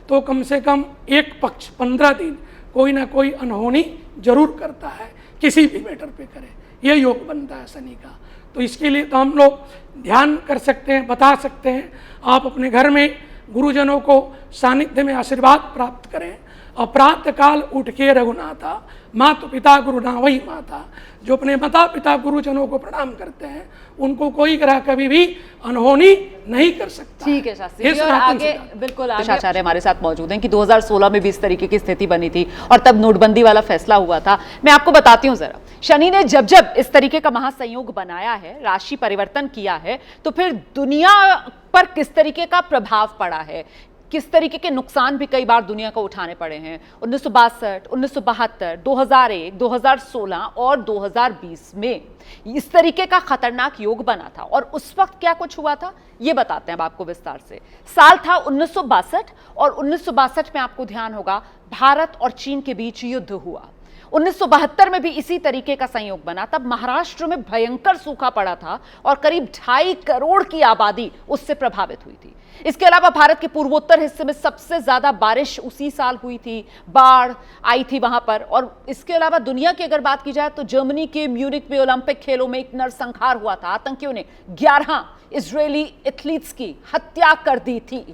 तो कम से कम एक पक्ष 15 दिन कोई ना कोई अनहोनी जरूर करता है, किसी भी मैटर पे करे, ये योग बनता है शनि का। तो इसके लिए तो हम लोग ध्यान कर सकते हैं, बता सकते हैं। आप अपने घर में गुरुजनों को सानिध्य में आशीर्वाद प्राप्त करें और प्रातः काल उठ के रघुनाथा माता पिता गुरुना वही माता, जो अपने माता पिता गुरुजनों को प्रणाम करते हैं, उनको कोई ग्रह कभी भी अनहोनी नहीं कर सकता। ठीक है शास्त्री जी, और आगे बिल्कुल आचार्य हमारे साथ मौजूद हैं कि 2016 में भी इस तरीके की स्थिति बनी थी और तब नोटबंदी वाला फैसला हुआ था। मैं आपको बताती हूँ जरा, शनि ने जब जब इस तरीके का महासंयोग बनाया है, राशि परिवर्तन किया है, तो फिर दुनिया पर किस तरीके का प्रभाव पड़ा है, किस तरीके के नुकसान भी कई बार दुनिया को उठाने पड़े हैं। 1962, 1972, 2001, 2016 और 2020 में इस तरीके का खतरनाक योग बना था। और उस वक्त क्या कुछ हुआ था ये बताते हैं अब आपको विस्तार से। साल था 1962 और 1962 में आपको ध्यान होगा भारत और चीन के बीच युद्ध हुआ। 1972 में भी इसी तरीके का संयोग बना। तब महाराष्ट्र में भयंकर सूखा पड़ा था और करीब 2.5 करोड़ की आबादी उससे प्रभावित हुई थी। इसके अलावा भारत के पूर्वोत्तर हिस्से में सबसे ज्यादा बारिश उसी साल हुई थी, बाढ़ आई थी वहां पर। और इसके अलावा दुनिया की अगर बात की जाए तो जर्मनी के म्यूनिक में ओलंपिक खेलों में एक नरसंहार हुआ था। आतंकियों ने 11 इजरायली एथलीट्स की हत्या कर दी थी।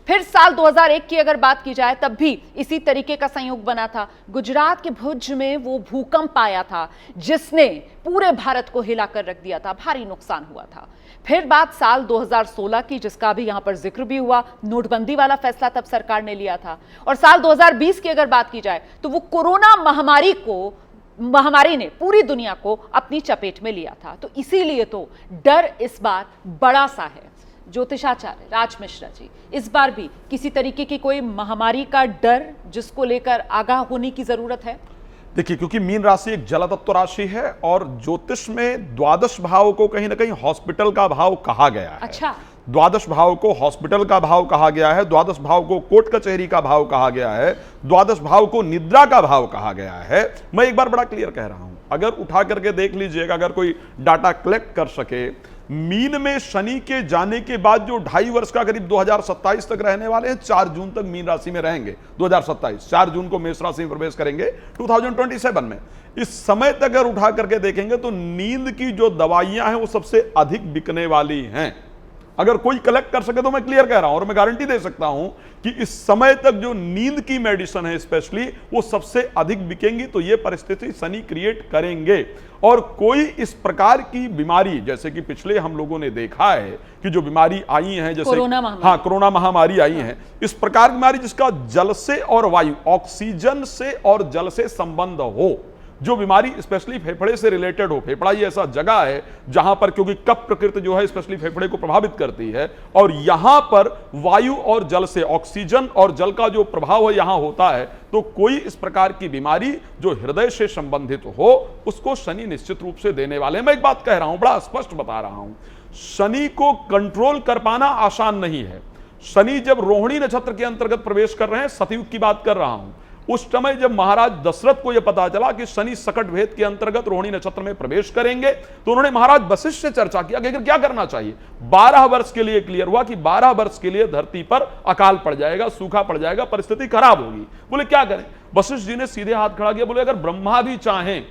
फिर साल 2001 की अगर बात की जाए तब भी इसी तरीके का संयोग बना था। गुजरात के भुज में वो भूकंप आया था जिसने पूरे भारत को हिलाकर रख दिया था, भारी नुकसान हुआ था। फिर बात साल 2016 की, जिसका भी यहां पर जिक्र भी हुआ, नोटबंदी वाला फैसला तब सरकार ने लिया था। और साल 2020 की अगर बात की जाए तो वो कोरोना महामारी ने पूरी दुनिया को अपनी चपेट में लिया था। तो इसीलिए तो डर इस बार बड़ा सा है। ज्योतिषाचार्य राज मिश्रा जी, इस बार भी किसी तरीके की कोई महामारी का डर जिसको लेकर आगाह होने की जरूरत है? देखिए, क्योंकि मीन राशि एक जल तत्व राशि है और ज्योतिष में द्वादश भाव को कहीं ना कहीं हॉस्पिटल का भाव कहा गया है। अच्छा, द्वादश भाव को हॉस्पिटल का भाव कहा गया है, द्वादश भाव को कोर्ट कचहरी का भाव कहा गया है, द्वादश भाव को निद्रा का भाव कहा गया है। मैं एक बार बड़ा क्लियर कह रहा हूं, अगर उठा करके देख लीजिएगा, अगर कोई डाटा कलेक्ट कर सके, मीन में शनि के जाने के बाद जो 2.5 वर्ष का करीब 2027 तक रहने वाले हैं, 4 जून तक मीन राशि में रहेंगे। 2027 4 जून को मेष राशि में प्रवेश करेंगे 2027 में। इस समय तक अगर उठा करके देखेंगे तो नींद की जो दवाइयां हैं वो सबसे अधिक बिकने वाली हैं। अगर कोई कलेक्ट कर सके तो मैं क्लियर कह रहा हूं और मैं गारंटी दे सकता हूं कि इस समय तक जो नींद की मेडिसिन है स्पेशली, वो सबसे अधिक बिकेंगी। तो ये परिस्थिति शनि क्रिएट करेंगे। और कोई इस प्रकार की बीमारी, जैसे कि पिछले हम लोगों ने देखा है कि जो बीमारी आई है, जैसे कोरोना महामारी आई है, इस प्रकार की बीमारी जिसका जल से और वायु, ऑक्सीजन से और जल से संबंध हो, जो बीमारी स्पेशली फेफड़े से रिलेटेड हो। फेफड़ा ही ऐसा जगह है जहां पर, क्योंकि कफ प्रकृति जो है स्पेशली फेफड़े को प्रभावित करती है, और यहां पर वायु और जल से, ऑक्सीजन और जल का जो प्रभाव है यहां होता है, तो कोई इस प्रकार की बीमारी जो हृदय से संबंधित हो उसको शनि निश्चित रूप से देने वाले हैं। मैं एक बात कह रहा हूं, बड़ा स्पष्ट बता रहा हूं, शनि को कंट्रोल कर पाना आसान नहीं है। शनि जब रोहिणी नक्षत्र के अंतर्गत प्रवेश कर रहे हैं, सतयुग की बात कर रहा हूं, उस समय जब महाराज दशरथ को यह पता चला कि शनि सकट भेद के अंतर्गत रोहिणी नक्षत्र में प्रवेश करेंगे, तो उन्होंने महाराज वशिष्ठ से चर्चा किया कि क्या करना चाहिए। 12 वर्ष के लिए क्लियर हुआ कि 12 वर्ष के लिए धरती पर अकाल पड़ जाएगा, सूखा पड़ जाएगा, परिस्थिति खराब होगी। बोले क्या करें? वशिष्ठ जी ने सीधे हाथ खड़ा किया, बोले अगर ब्रह्मा भी चाहें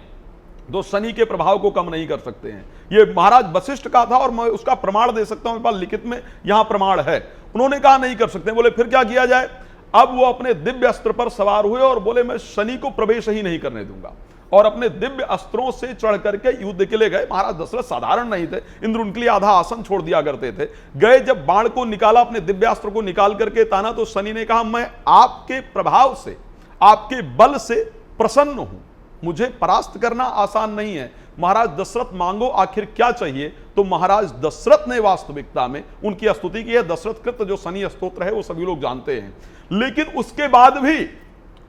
तो शनि के प्रभाव को कम नहीं कर सकते हैं। ये महाराज वशिष्ठ का था और मैं उसका प्रमाण दे सकता हूं, मेरे पास लिखित में यहां प्रमाण है। उन्होंने कहा नहीं कर सकते। बोले फिर क्या किया जाए? अब वो अपने दिव्य अस्त्र पर सवार हुए और बोले मैं शनि को प्रवेश ही नहीं करने दूंगा, और अपने दिव्य अस्त्रों से चढ़ करके युद्ध के लिए गए। महाराज दशरथ साधारण नहीं थे, इंद्र उनके लिए आधा आसन छोड़ दिया करते थे। गए, जब बाण को निकाला, अपने दिव्यास्त्र को निकाल करके ताना, तो शनि ने कहा मैं आपके प्रभाव से, आपके बल से प्रसन्न हूं, मुझे परास्त करना आसान नहीं है। महाराज दशरथ मांगो आखिर क्या चाहिए? तो महाराज दशरथ ने वास्तविकता में उनकी स्तुति की है। दशरथ कृत जो शनि स्तोत्र है वो सभी लोग जानते हैं। लेकिन उसके बाद भी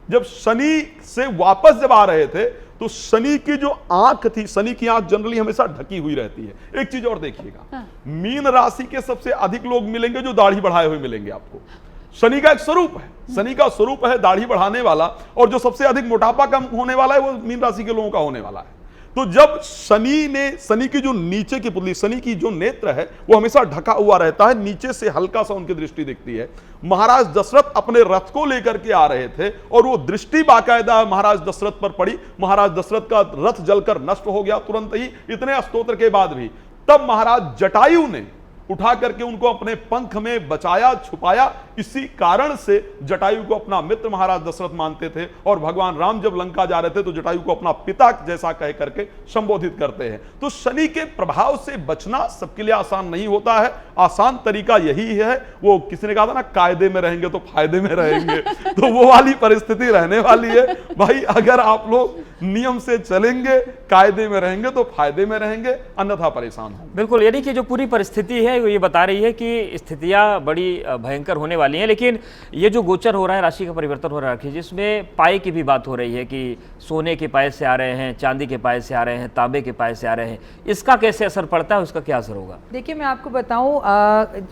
जब शनि से वापस जब आ रहे थे तो शनि की जो आंख थी, शनि की आंख जनरली हमेशा ढकी हुई रहती है। एक चीज और देखिएगा, मीन राशि के सबसे अधिक लोग मिलेंगे जो दाढ़ी बढ़ाए हुए मिलेंगे आपको। शनि का एक स्वरूप है, शनि का स्वरूप है दाढ़ी बढ़ाने वाला, और जो सबसे अधिक मोटापा कम होने वाला है वो मीन राशि के लोगों का होने वाला है। तो जब शनि की जो नीचे की पुतली, शनि की जो नेत्र है वो हमेशा ढका हुआ रहता है, नीचे से हल्का सा उनकी दृष्टि दिखती है। महाराज दशरथ अपने रथ को लेकर के आ रहे थे और वो दृष्टि बाकायदा महाराज दशरथ पर पड़ी। महाराज दशरथ का रथ जलकर नष्ट हो गया तुरंत ही, इतने स्तोत्र के बाद भी। तब महाराज जटायु ने उठा करके उनको अपने पंख में बचाया, छुपाया। इसी कारण से जटायु को अपना मित्र महाराज दशरथ मानते थे, और भगवान राम जब लंका जा रहे थे तो जटायु को अपना पिता जैसा कह करके संबोधित करते हैं। तो शनि के प्रभाव से बचना सबके लिए आसान नहीं होता है। आसान तरीका यही है, वो किसी ने कहा था ना, कायदे में रहेंगे तो फायदे में रहेंगे। तो वो वाली परिस्थिति रहने वाली है भाई। अगर आप लोग नियम से चलेंगे, कायदे में रहेंगे तो फायदे में रहेंगे, अन्यथा परेशान होंगे। बिल्कुल, यानी कि जो पूरी परिस्थिति है वो ये बता रही है कि स्थितियां बड़ी भयंकर होने वाली हैं। लेकिन ये जो गोचर हो रहा है, राशि का परिवर्तन हो रहा है, जिसमें पाए की भी बात हो रही है कि सोने के पाए से आ रहे हैं, चांदी के पाए से आ रहे हैं, तांबे के पाए से आ रहे हैं, इसका कैसे असर पड़ता है, उसका क्या असर होगा? देखिए मैं आपको बताऊं,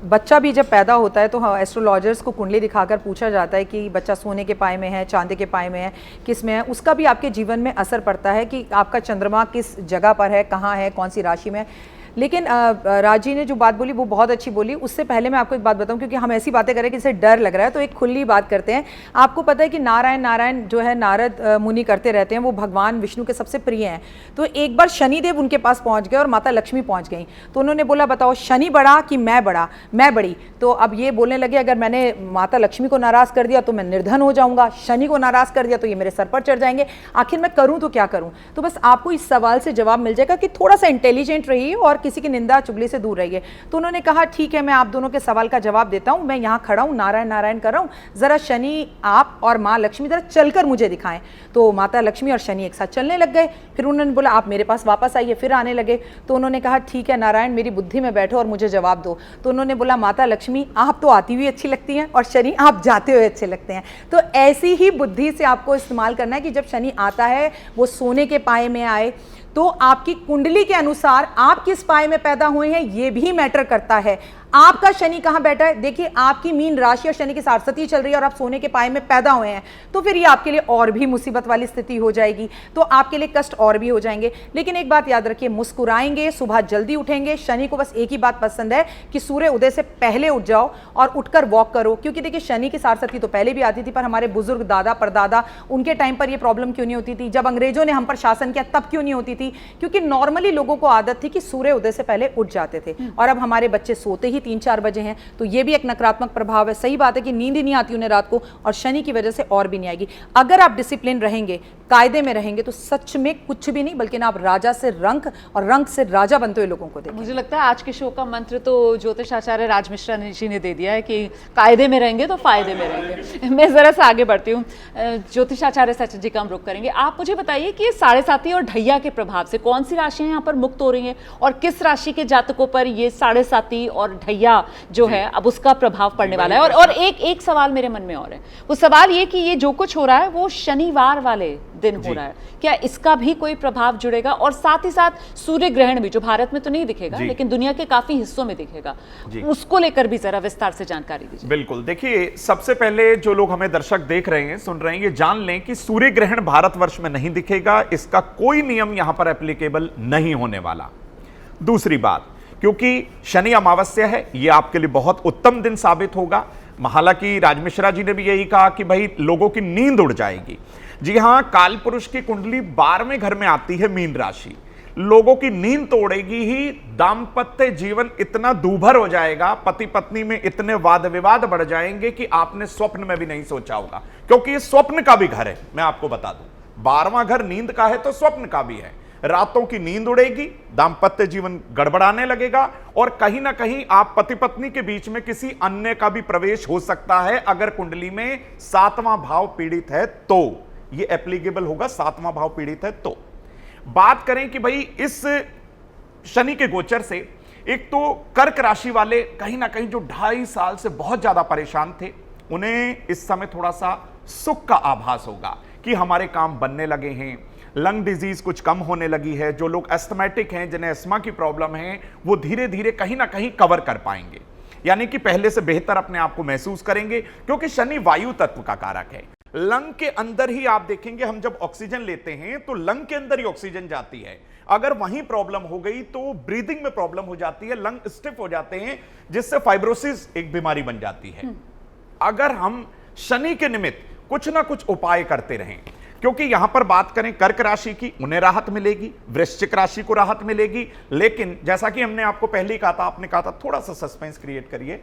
बच्चा भी जब पैदा होता है तो एस्ट्रोलॉजर्स को कुंडली दिखाकर पूछा जाता है कि बच्चा सोने के पाए में है, चांदी के पाए में है, किस में है। उसका भी आपके जीवन में असर पड़ता है कि आपका चंद्रमा किस जगह पर है, कहाँ है, कौन सी राशि में है। लेकिन राजी ने जो बात बोली वो बहुत अच्छी बोली। उससे पहले मैं आपको एक बात बताऊं, क्योंकि हम ऐसी बातें करें कि इसे डर लग रहा है, तो एक खुली बात करते हैं। आपको पता है कि नारायण जो है नारद मुनि करते रहते हैं, वो भगवान विष्णु के सबसे प्रिय हैं। तो एक बार शनिदेव उनके पास पहुंच गए और माता लक्ष्मी पहुंच गई। तो उन्होंने बोला बताओ शनि बड़ा कि मैं बड़ा? मैं बड़ी। तो अब ये बोलने लगे अगर मैंने माता लक्ष्मी को नाराज कर दिया तो मैं निर्धन हो जाऊंगा, शनि को नाराज कर दिया तो ये मेरे सर पर चढ़ जाएंगे, आखिर मैं करूं तो क्या करूं? तो बस आपको इस सवाल से जवाब मिल जाएगा कि थोड़ा सा इंटेलिजेंट रहिए और किसी की निंदा चुगली से दूर रहिए। तो उन्होंने कहा ठीक है, मैं आप दोनों के सवाल का जवाब देता हूं, मैं यहां खड़ा हूं, नारायण नारायण कर रहा हूं, जरा शनि आप और माँ लक्ष्मी जरा चलकर मुझे दिखाएं। तो माता लक्ष्मी और शनि एक साथ चलने लग गए। फिर उन्होंने बोला आप मेरे पास वापस आइए, फिर आने लगे। तो उन्होंने कहा ठीक है नारायण, मेरी बुद्धि में बैठो और मुझे जवाब दो। तो उन्होंने बोला माता लक्ष्मी आप तो आती हुई अच्छी लगती हैं और शनि आप जाते हुए अच्छे लगते हैं। तो ऐसी ही बुद्धि से आपको इस्तेमाल करना है कि जब शनि आता है वो सोने के पाए में आए, तो आपकी कुंडली के अनुसार आप किस पाए में पैदा हुए हैं ये भी मैटर करता है। आपका शनि कहां बैठा है, देखिए आपकी मीन राशि और शनि की सारसती चल रही है और आप सोने के पाए में पैदा हुए हैं, तो फिर ये आपके लिए और भी मुसीबत वाली स्थिति हो जाएगी, तो आपके लिए कष्ट और भी हो जाएंगे। लेकिन एक बात याद रखिए, मुस्कुराएंगे, सुबह जल्दी उठेंगे। शनि को बस एक ही बात पसंद है कि सूर्य उदय से पहले उठ जाओ और उठकर वॉक करो। क्योंकि देखिए शनि की सारसती तो पहले भी आती थी, पर हमारे बुजुर्ग दादा परदादा उनके टाइम पर ये प्रॉब्लम क्यों नहीं होती थी? जब अंग्रेजों ने हम पर शासन किया तब क्यों नहीं होती थी? क्योंकि नॉर्मली लोगों को आदत थी कि सूर्य उदय से पहले उठ जाते थे। और अब हमारे बच्चे सोते ही 3-4 बजे हैं, तो ये भी एक नकारात्मक प्रभाव है। सही बात है कि नींद ही नहीं आती उन्हें रात को, और शनि की वजह से और भी नहीं आएगी। अगर आप डिसिप्लिन रहेंगे, कायदे में रहेंगे, तो सच में कुछ भी नहीं बल्कि ना आप राजा से रंक और रंक से राजा बनते हुए लोगों को देखें। मुझे लगता है आज के शो का मंत्र तो ज्योतिष आचार्य राज मिश्रा जी ने दे दिया है कि कायदे में रहेंगे तो फायदे में रहेंगे। मैं जरा सा आगे बढ़ती हूँ, ज्योतिष आचार्य सचिन जी का हम रुख करेंगे। आप मुझे बताइए कि 7.5 और ढैया के प्रभाव से कौन सी राशियां यहाँ पर मुक्त हो रही हैं, और किस राशि के जातकों पर ये 7.5 और ढैया जो है अब उसका प्रभाव पड़ने वाला है। और एक सवाल मेरे मन में और है, वो सवाल ये कि ये जो कुछ हो रहा है वो शनिवार वाले दिन हो रहा है, क्या इसका भी कोई प्रभाव जुड़ेगा? और साथ ही साथ सूर्य ग्रहण भी, जो भारत में तो नहीं दिखेगा लेकिन दुनिया के काफी हिस्सों में दिखेगा, उसको लेकर भी जरा विस्तार से जानकारी दीजिए। बिल्कुल, देखिए सबसे पहले जो लोग हमें दर्शक देख रहे हैं, सुन रहे हैं, ये जान लें कि सूर्य ग्रहण भारतवर्ष में नहीं दिखेगा, इसका कोई नियम यहां पर एप्लीकेबल नहीं होने वाला। दूसरी बात, क्योंकि शनि अमावस्या है, ये आपके लिए बहुत उत्तम दिन साबित होगा। हालांकि राज मिश्रा जी ने भी यही कहा कि भाई लोगों की नींद उड़ जाएगी। जी हां, काल पुरुष की कुंडली 12वें घर में आती है, मीन राशि। लोगों की नींद तो उड़ेगी ही, दाम्पत्य जीवन इतना दूभर हो जाएगा, पति पत्नी में इतने वाद विवाद बढ़ जाएंगे कि आपने स्वप्न में भी नहीं सोचा होगा, क्योंकि ये स्वप्न का भी घर है। मैं आपको बता दूं, 12वां घर नींद का है तो स्वप्न का भी है। रातों की नींद उड़ेगी, दाम्पत्य जीवन गड़बड़ाने लगेगा, और कहीं ना कहीं आप पति पत्नी के बीच में किसी अन्य का भी प्रवेश हो सकता है। अगर कुंडली में 7वां भाव पीड़ित है तो ये एप्लीकेबल होगा, 7वां भाव पीड़ित है तो। बात करें कि भाई इस शनि के गोचर से, एक तो कर्क राशि वाले कहीं ना कहीं जो 2.5 साल से बहुत ज्यादा परेशान थे, उन्हें इस समय थोड़ा सा सुख का आभास होगा कि हमारे काम बनने लगे हैं, लंग डिजीज कुछ कम होने लगी है। जो लोग एस्थमेटिक हैं, जिन्हें अस्थमा की प्रॉब्लम है, वो धीरे धीरे कहीं ना कहीं कवर कर पाएंगे, यानी कि पहले से बेहतर अपने आप को महसूस करेंगे, क्योंकि शनि वायु तत्व का कारक है। लंग के अंदर ही आप देखेंगे, हम जब ऑक्सीजन लेते हैं तो लंग के अंदर ही ऑक्सीजन जाती है। अगर वहीं प्रॉब्लम हो गई तो ब्रीदिंग में प्रॉब्लम हो जाती है, लंग स्टिफ हो जाते हैं, जिससे फाइब्रोसिस एक बीमारी बन जाती है। अगर हम शनि के निमित्त कुछ ना कुछ उपाय करते रहें, क्योंकि यहां पर बात करें कर्क राशि की, उन्हें राहत मिलेगी, वृश्चिक राशि को राहत मिलेगी, लेकिन जैसा कि हमने आपको पहले ही कहा था, आपने कहा था थोड़ा सा सस्पेंस क्रिएट करिए,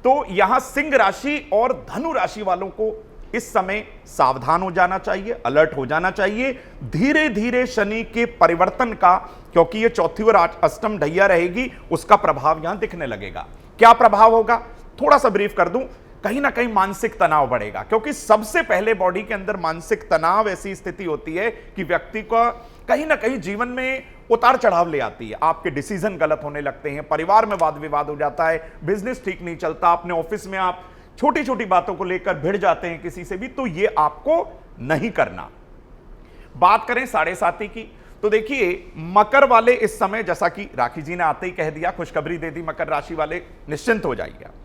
तो यहां सिंह राशि और धनु राशि वालों को इस समय सावधान हो जाना चाहिए, अलर्ट हो जाना चाहिए। धीरे धीरे शनि के परिवर्तन का, क्योंकि ये चौथी और अष्टम ढैया रहेगी, उसका प्रभाव यहां दिखने लगेगा। क्या प्रभाव होगा, थोड़ा सा ब्रीफ कर दूं। कहीं ना कहीं मानसिक तनाव बढ़ेगा, क्योंकि सबसे पहले बॉडी के अंदर मानसिक तनाव ऐसी स्थिति होती है कि व्यक्ति को कहीं ना कहीं जीवन में उतार चढ़ाव ले आती है। आपके डिसीजन गलत होने लगते हैं, परिवार में वाद विवाद हो जाता है, बिजनेस ठीक नहीं चलता, अपने ऑफिस में आप छोटी छोटी बातों को लेकर भिड़ जाते हैं किसी से भी, तो ये आपको नहीं करना। बात करें 7.5 की, तो देखिए मकर वाले इस समय, जैसा कि राखी जी ने आते ही कह दिया, खुशखबरी दे दी, मकर राशि वाले निश्चिंत हो जाइए।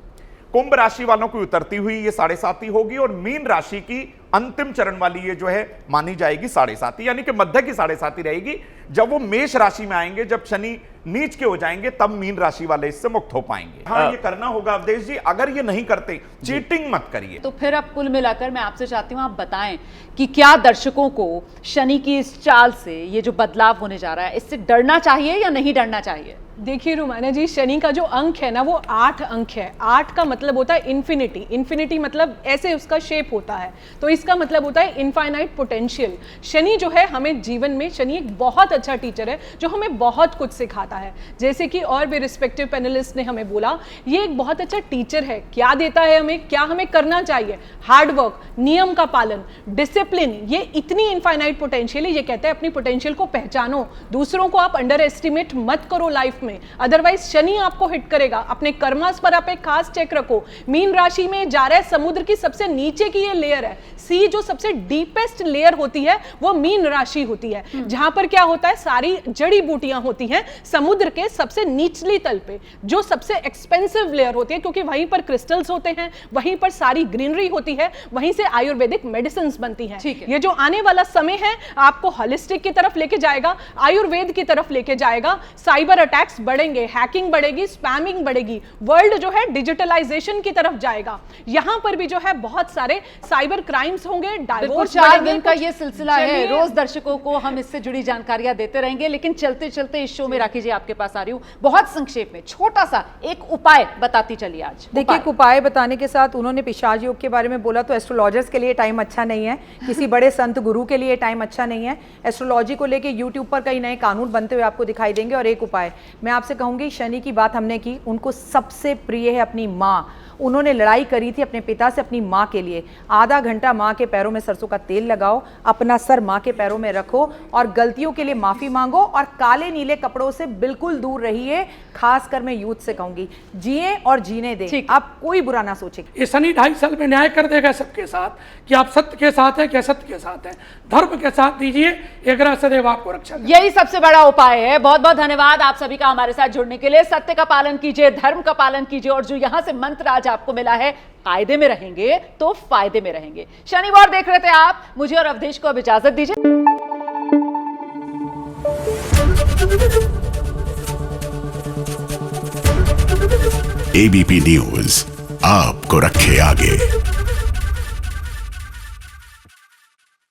कुंभ राशि वालों की उतरती हुई ये 7.5 होगी, और मीन राशि की अंतिम चरण वाली ये जो है मानी जाएगी 7.5, यानी कि मध्य की 7.5 रहेगी। जब वो मेष राशि में आएंगे, जब शनि नीच के हो जाएंगे, तब मीन राशि वाले इससे मुक्त हो पाएंगे। हाँ, ये करना होगा अवधेश जी, अगर ये नहीं करते, चीटिंग मत करिए। तो फिर अब कुल मिलाकर मैं आपसे चाहती हूं आप बताएं कि क्या दर्शकों को शनि की इस चाल से, ये जो बदलाव होने जा रहा है, इससे डरना चाहिए या नहीं डरना चाहिए? देखिए रुमाना जी, शनि का जो अंक है ना, वो 8 अंक है। 8 का मतलब होता है इन्फिनिटी। इन्फिनिटी मतलब ऐसे उसका शेप होता है, तो इसका मतलब होता है इनफाइनाइट पोटेंशियल। शनि जो है हमें जीवन में, शनि एक बहुत अच्छा टीचर है जो हमें बहुत कुछ सिखाता है। जैसे कि और भी रिस्पेक्टिव पैनलिस्ट ने हमें बोला, ये एक बहुत अच्छा टीचर है। क्या देता है हमें, क्या हमें करना चाहिए, हार्ड वर्क, नियम का पालन, डिसिप्लिन। ये इतनी इनफाइनाइट पोटेंशियल है। ये कहता है अपनी पोटेंशियल को पहचानो, दूसरों को आप अंडर एस्टिमेट मत करो लाइफ में, अदरवाइज शनि आपको हिट करेगा। अपने कर्मास पर आप एक खास चेक रखो। मीन राशि में जा रहा है, समुद्र की सबसे नीचे की ये लेयर है। सी जो सबसे डीपेस्ट लेयर होती है वो मीन राशि होती है, जहां पर क्या होता है, सारी जड़ी बूटियां होती हैं समुद्र के सबसे निचली तल पे, जो सबसे एक्सपेंसिव लेयर होती है, क्योंकि वहीं पर क्रिस्टल्स होते हैं, वहीं पर सारी ग्रीनरी होती है, वहीं से आयुर्वेदिक मेडिसिन बनती हैं। ये जो आने वाला समय है आपको होलिस्टिक की तरफ लेके जाएगा, आयुर्वेद की तरफ लेके जाएगा। साइबर अटैक्स बढ़ेंगे, हैकिंग बढ़ेगी, स्पैमिंग बढ़ेगी, वर्ल्ड जो है डिजिटलाइजेशन की तरफ जाएगा। यहां पर भी जो है बहुत सारे साइबर क्राइम्स होंगे, डाइवोर्स 4 दिन का ये सिलसिला है। रोज दर्शकों को हम इससे जुड़ी जानकारियां देते रहेंगे, लेकिन चलते चलते इस शो में राखी जी आपके पास आ रही हूं, बहुत संक्षेप में छोटा सा एक उपाय बताती चलिए आज। देखिए, उपाय बताने के साथ उन्होंने पिशाच योग के बारे में बोला, तो एस्ट्रोलॉजर्स के लिए टाइम अच्छा नहीं है, किसी बड़े संत गुरु के लिए टाइम अच्छा नहीं है। एस्ट्रोलॉजी को लेके यूट्यूब पर कई नए कानून बनते हुए आपको दिखाई देंगे। और एक उपाय मैं आपसे कहूंगी, शनि की बात हमने की, उनको सबसे प्रिय है अपनी माँ, उन्होंने लड़ाई करी थी अपने पिता से अपनी माँ के लिए। आधा घंटा माँ के पैरों में सरसों का तेल लगाओ, अपना सर माँ के पैरों में रखो और गलतियों के लिए माफी मांगो और काले नीले कपड़ों से बिल्कुल दूर रहिए। खासकर मैं यूथ से कहूंगी, जिए और जीने दें, आप कोई बुरा ना सोचे। ये शनि 2.5 साल में न्याय कर देगा सबके साथ कि आप सत्य के साथ हैं कि असत्य के साथ हैं। धर्म के साथ दीजिए, ये ग्रह सदैव आपको रक्षा करेगा। यही सबसे बड़ा उपाय है। बहुत बहुत धन्यवाद आप सभी का हमारे साथ जुड़ने के लिए। सत्य का पालन कीजिए, धर्म का पालन कीजिए और जो यहां से मंत्र आज आपको मिला है, कायदे में रहेंगे तो फायदे में रहेंगे। शनि वॉर देख रहे थे आप, मुझे और अवधेश को अब इजाजत दीजिए। एबीपी न्यूज आपको रखे आगे।